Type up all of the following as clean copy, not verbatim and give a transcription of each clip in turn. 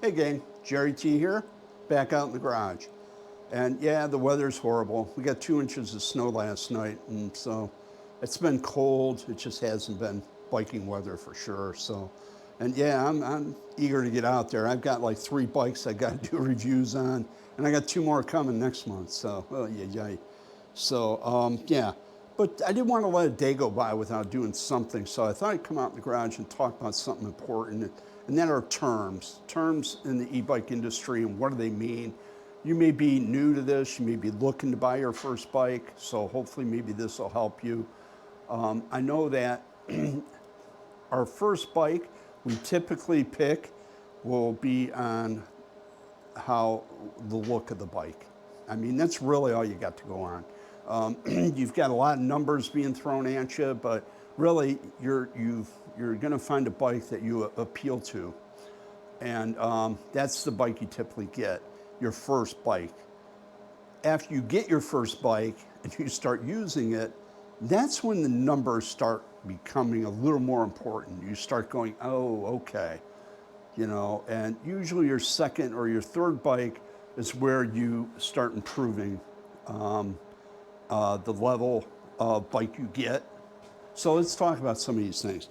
Hey gang, Jerry T here, back out in the garage. And yeah, the weather's horrible. We got 2 inches of snow last night, and so it's been cold. It just hasn't been biking weather for sure. So, and yeah, I'm eager to get out there. I've got like 3 bikes I got to do reviews on, and I got 2 more coming next month. So, oh yeah. So, yeah. But I didn't want to let a day go by without doing something, so I thought I'd come out in the garage and talk about something important, and that are terms. Terms in the e-bike industry, and what do they mean? You may be new to this, you may be looking to buy your first bike, so hopefully maybe this will help you. I know that our first bike we typically pick will be on how the look of the bike. I mean, that's really all you got to go on. You've got a lot of numbers being thrown at you, but really you're going to find a bike that you appeal to. And that's the bike you typically get, your first bike. After you get your first bike and you start using it, that's when the numbers start becoming a little more important. You start going, oh, okay. You know, and usually your second or your third bike is where you start improving the level of bike you get. So let's talk about some of these things.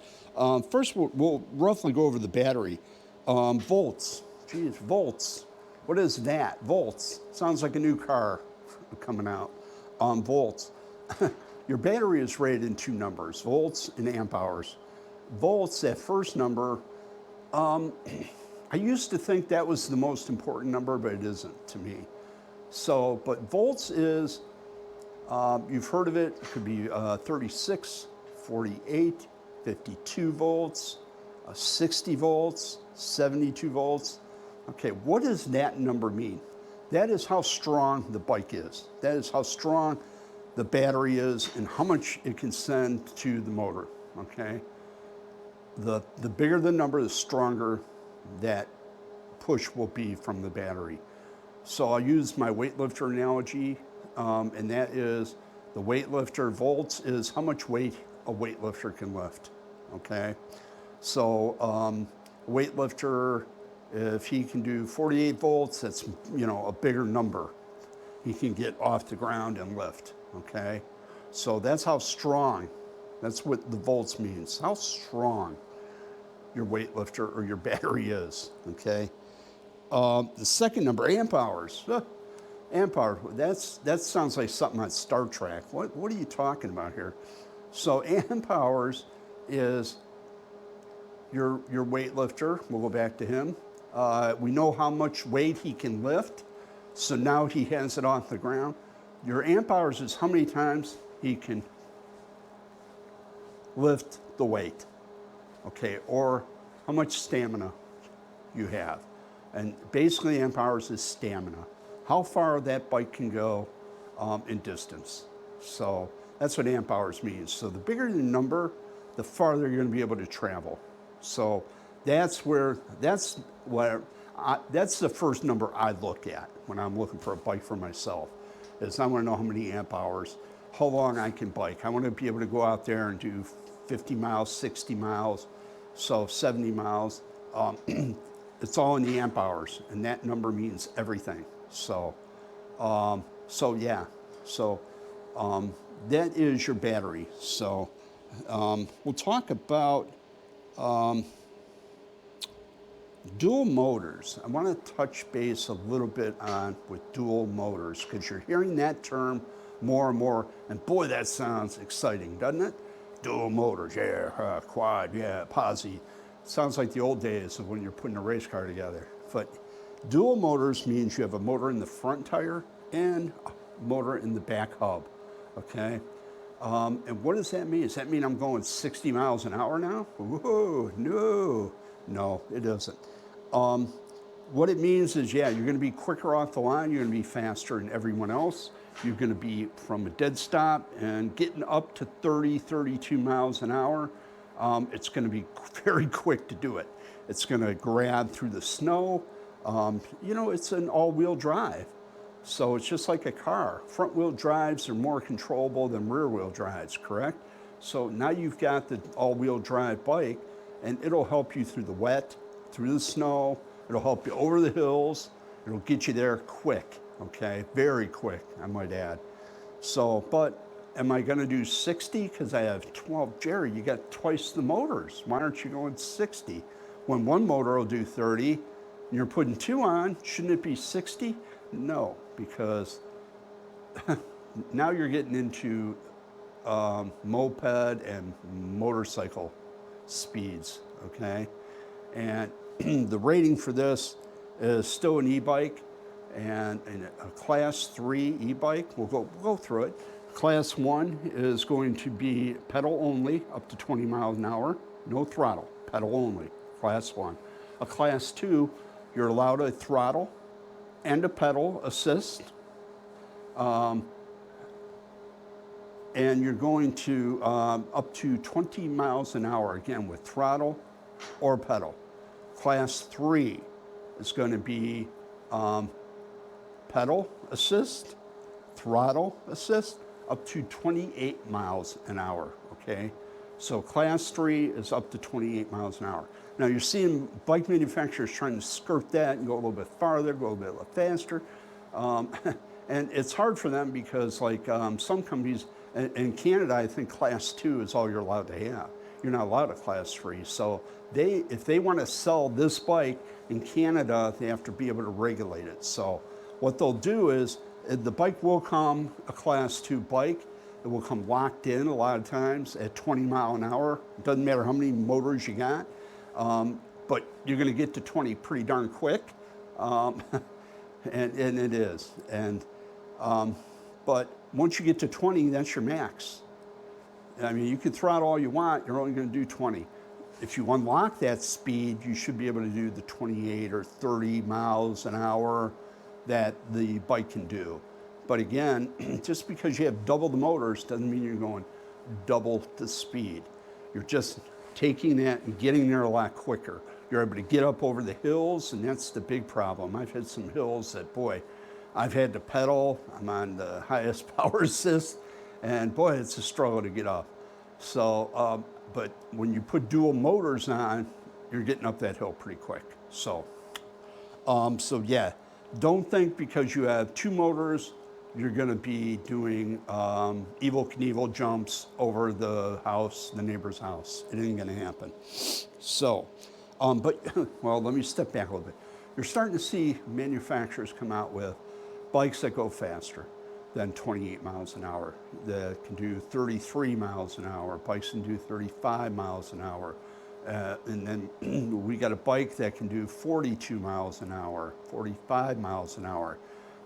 First, we'll roughly go over the battery. Volts. Geez, volts. What is that? Volts. Sounds like a new car coming out. Volts. Your battery is rated in 2 numbers, volts and amp hours. Volts, that first number, I used to think that was the most important number, but it isn't to me. So, but volts is, you've heard of it, it could be 36, 48, 52 volts, 60 volts, 72 volts. Okay, what does that number mean? That is how strong the bike is. That is how strong the battery is and how much it can send to the motor, okay? The bigger the number, the stronger that push will be from the battery. So I'll use my weightlifter analogy, and that is the weightlifter volts is how much weight a weightlifter can lift, okay? So weightlifter, if he can do 48 volts, that's, you know, a bigger number. He can get off the ground and lift, okay? So that's how strong, that's what the volts means, how strong your weightlifter or your battery is, okay? The second number, amp hours. Amp hour, that sounds like something on Star Trek. What are you talking about here? So amp hours is your weightlifter. We'll go back to him. We know how much weight he can lift, so now he has it off the ground. Your amp hours is how many times he can lift the weight, okay, or how much stamina you have. And basically amp hours is stamina, how far that bike can go in distance. So that's what amp hours means. So the bigger the number, the farther you're gonna be able to travel. So that's the first number I look at when I'm looking for a bike for myself, is I wanna know how many amp hours, how long I can bike. I wanna be able to go out there and do 50 miles, 60 miles, so 70 miles. It's all in the amp hours, and that number means everything. So, yeah. So that is your battery. So we'll talk about dual motors. I want to touch base a little bit on with dual motors, because you're hearing that term more and more, and boy, that sounds exciting, doesn't it? Dual motors, yeah, quad, yeah, posi. Sounds like the old days of when you're putting a race car together. But dual motors means you have a motor in the front tire and a motor in the back hub, okay? And what does that mean? Does that mean I'm going 60 miles an hour now? Whoa, no, it doesn't. What it means is, yeah, you're gonna be quicker off the line, you're gonna be faster than everyone else, you're gonna be from a dead stop and getting up to 30, 32 miles an hour. It's gonna be very quick to do it. It's gonna grab through the snow. You know, it's an all-wheel drive. So it's just like a car. Front-wheel drives are more controllable than rear-wheel drives, correct? So now you've got the all-wheel drive bike, and it'll help you through the wet, through the snow, It'll help you over the hills. It'll get you there quick, okay? Very quick, I might add. So, but am I gonna do 60? Because I have 12. Jerry, you got twice the motors. Why aren't you going 60? When one motor will do 30, and you're putting two on, shouldn't it be 60? No, because now you're getting into moped and motorcycle speeds, okay? And the rating for this is still an e-bike and a class 3 e-bike. We'll go through it. Class 1 is going to be pedal only, up to 20 miles an hour, no throttle, pedal only, class 1. A class 2, you're allowed a throttle and a pedal assist. And you're going to up to 20 miles an hour, again, with throttle or pedal. Class 3 is going to be pedal assist, throttle assist, up to 28 miles an hour, okay? So class 3 is up to 28 miles an hour. Now you're seeing bike manufacturers trying to skirt that and go a little bit farther, go a bit faster. And it's hard for them because like some companies, in Canada, I think class 2 is all you're allowed to have. You're not allowed a class 3. So if they want to sell this bike in Canada, they have to be able to regulate it. So what they'll do is the bike will come a class 2 bike. It will come locked in a lot of times at 20 mile an hour. It doesn't matter how many motors you got, but you're going to get to 20 pretty darn quick, and it is. But once you get to 20, that's your max. I mean, you can throttle all you want, you're only going to do 20. If you unlock that speed, you should be able to do the 28 or 30 miles an hour that the bike can do. But again, just because you have double the motors doesn't mean you're going double the speed. You're just taking that and getting there a lot quicker. You're able to get up over the hills, and that's the big problem. I've had some hills that, boy, I've had to pedal. I'm on the highest power assist, and boy, it's a struggle to get up. So, but when you put dual motors on, you're getting up that hill pretty quick. So yeah, don't think because you have two motors, you're going to be doing Evel Knievel jumps over the house, the neighbor's house. It ain't going to happen. So, but, well, let me step back a little bit. You're starting to see manufacturers come out with bikes that go faster than 28 miles an hour, that can do 33 miles an hour. Bikes can do 35 miles an hour. And then we got a bike that can do 42 miles an hour, 45 miles an hour.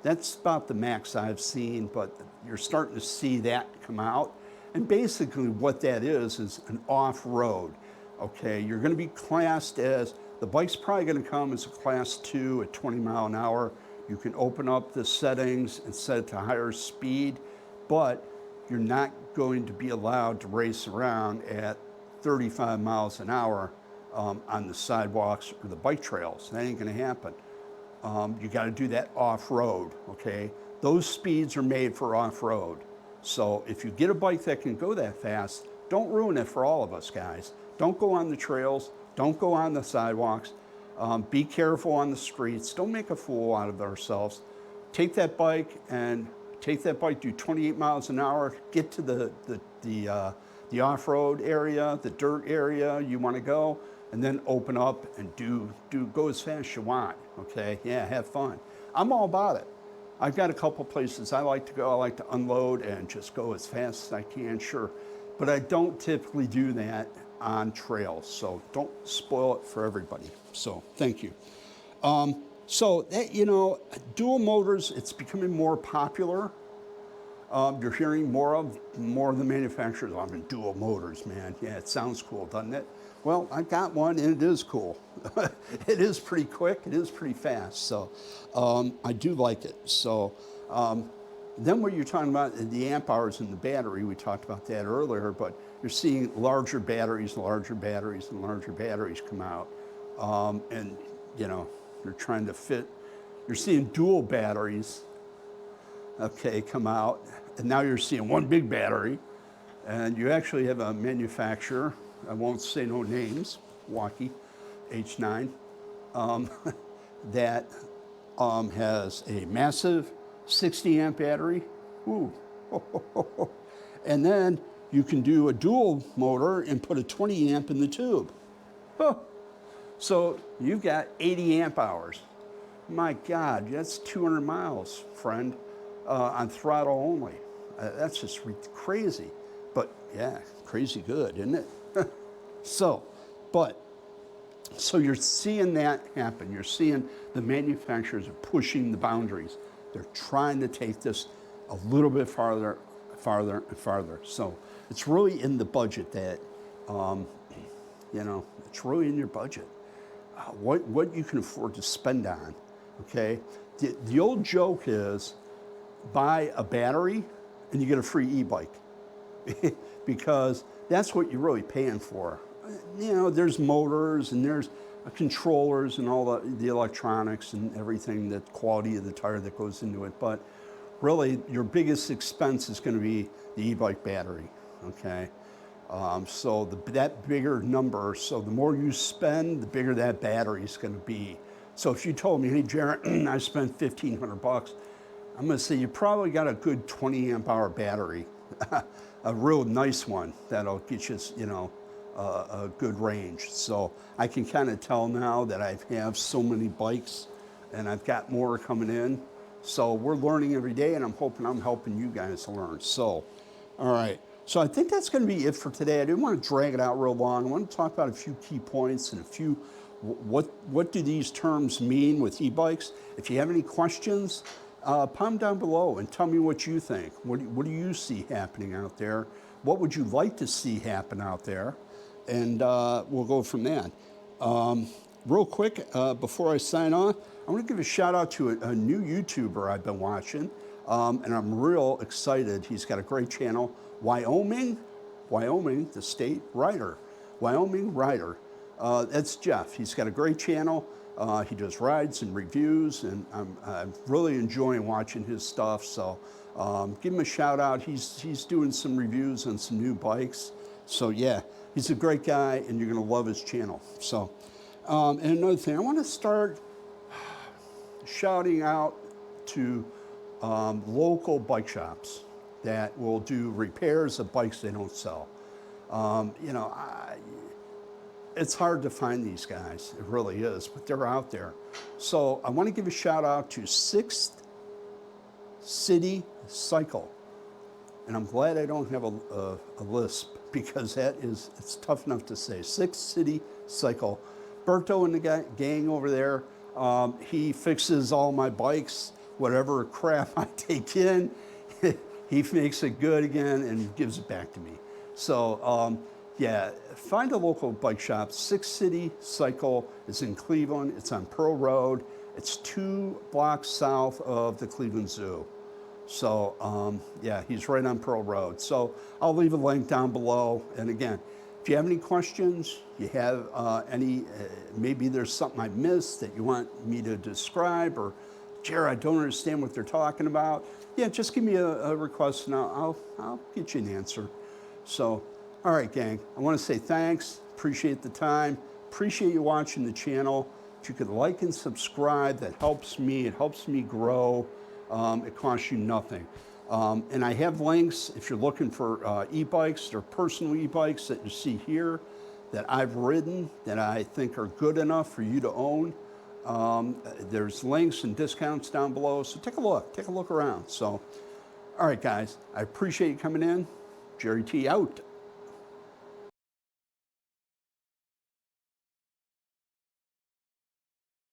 That's about the max I've seen, but you're starting to see that come out. And basically what that is an off-road, okay? You're gonna be classed as, the bike's probably gonna come as a class 2 at 20 mile an hour. You can open up the settings and set it to higher speed, but you're not going to be allowed to race around at 35 miles an hour on the sidewalks or the bike trails. That ain't gonna happen. You gotta do that off-road, okay? Those speeds are made for off-road. So if you get a bike that can go that fast, don't ruin it for all of us, guys. Don't go on the trails, don't go on the sidewalks, be careful on the streets, don't make a fool out of ourselves. Take that bike, do 28 miles an hour, get to the off-road area, the dirt area you wanna go, and then open up and go as fast as you want, okay? Yeah, have fun. I'm all about it. I've got a couple places I like to go. I like to unload and just go as fast as I can, sure. But I don't typically do that on trails, so don't spoil it for everybody. So, thank you. So, that, dual motors, it's becoming more popular. You're hearing more of the manufacturers, I'm in dual motors, man. Yeah, it sounds cool, doesn't it? Well, I got one and it is cool. It is pretty quick, it is pretty fast, so I do like it. So then what you're talking about, the amp hours in the battery, we talked about that earlier, but you're seeing larger batteries and larger batteries and larger batteries come out. And, you're trying to fit, you're seeing dual batteries, okay, come out, and now you're seeing one big battery, and you actually have a manufacturer, I won't say no names, Wallke, H9, that has a massive 60 amp battery. Ooh. And then you can do a dual motor and put a 20 amp in the tube. So you've got 80 amp hours. My God, that's 200 miles, friend, on throttle only. That's just crazy. But yeah, crazy good, isn't it? So you're seeing that happen. You're seeing the manufacturers are pushing the boundaries. They're trying to take this a little bit farther, farther, and farther. So it's really in the budget that, you know, it's really in your budget. What you can afford to spend on, okay? The old joke is buy a battery and you get a free e-bike because that's what you're really paying for. You know, there's motors and there's controllers and all the electronics and everything, the quality of the tire that goes into it. But really, your biggest expense is going to be the e-bike battery, okay? So that bigger number, so the more you spend, the bigger that battery is going to be. So if you told me, hey, Jared, I spent $1,500, I'm going to say you probably got a good 20 amp hour battery, a real nice one that'll get you, you know, a good range. So I can kind of tell now that I have so many bikes and I've got more coming in. So we're learning every day and I'm hoping I'm helping you guys learn. So, all right. So I think that's going to be it for today. I didn't want to drag it out real long. I want to talk about a few key points and a few, what do these terms mean with e-bikes? If you have any questions, pop them down below and tell me what you think. What do you see happening out there? What would you like to see happen out there? And we'll go from that. Real quick, before I sign off, I want to give a shout out to a new YouTuber I've been watching, and I'm real excited. He's got a great channel, Wyoming, the state rider, Wyoming Rider. That's Jeff. He's got a great channel. He does rides and reviews, and I'm really enjoying watching his stuff. So give him a shout out. He's doing some reviews on some new bikes. So yeah, he's a great guy, and you're gonna love his channel. So, and another thing, I want to start shouting out to local bike shops that will do repairs of bikes they don't sell. You know, it's hard to find these guys. It really is, but they're out there. So I want to give a shout out to 6th City Cycle. And I'm glad I don't have a lisp because it's tough enough to say. 6th City Cycle. Berto and the gang over there, he fixes all my bikes, whatever crap I take in, he makes it good again and gives it back to me. So yeah, find a local bike shop. 6th City Cycle is in Cleveland. It's on Pearl Road. It's 2 blocks south of the Cleveland Zoo. So yeah, he's right on Pearl Road. So I'll leave a link down below. And again, if you have any questions, you have maybe there's something I missed that you want me to describe, or Jerry, I don't understand what they're talking about. Yeah, just give me a request and I'll get you an answer. So, all right, gang, I want to say thanks. Appreciate the time. Appreciate you watching the channel. If you could like and subscribe, that helps me. It helps me grow. It costs you nothing. And I have links if you're looking for e-bikes or personal e-bikes that you see here that I've ridden that I think are good enough for you to own. There's links and discounts down below, so take a look around. So, all right, guys, I appreciate you coming in. Jerry T out.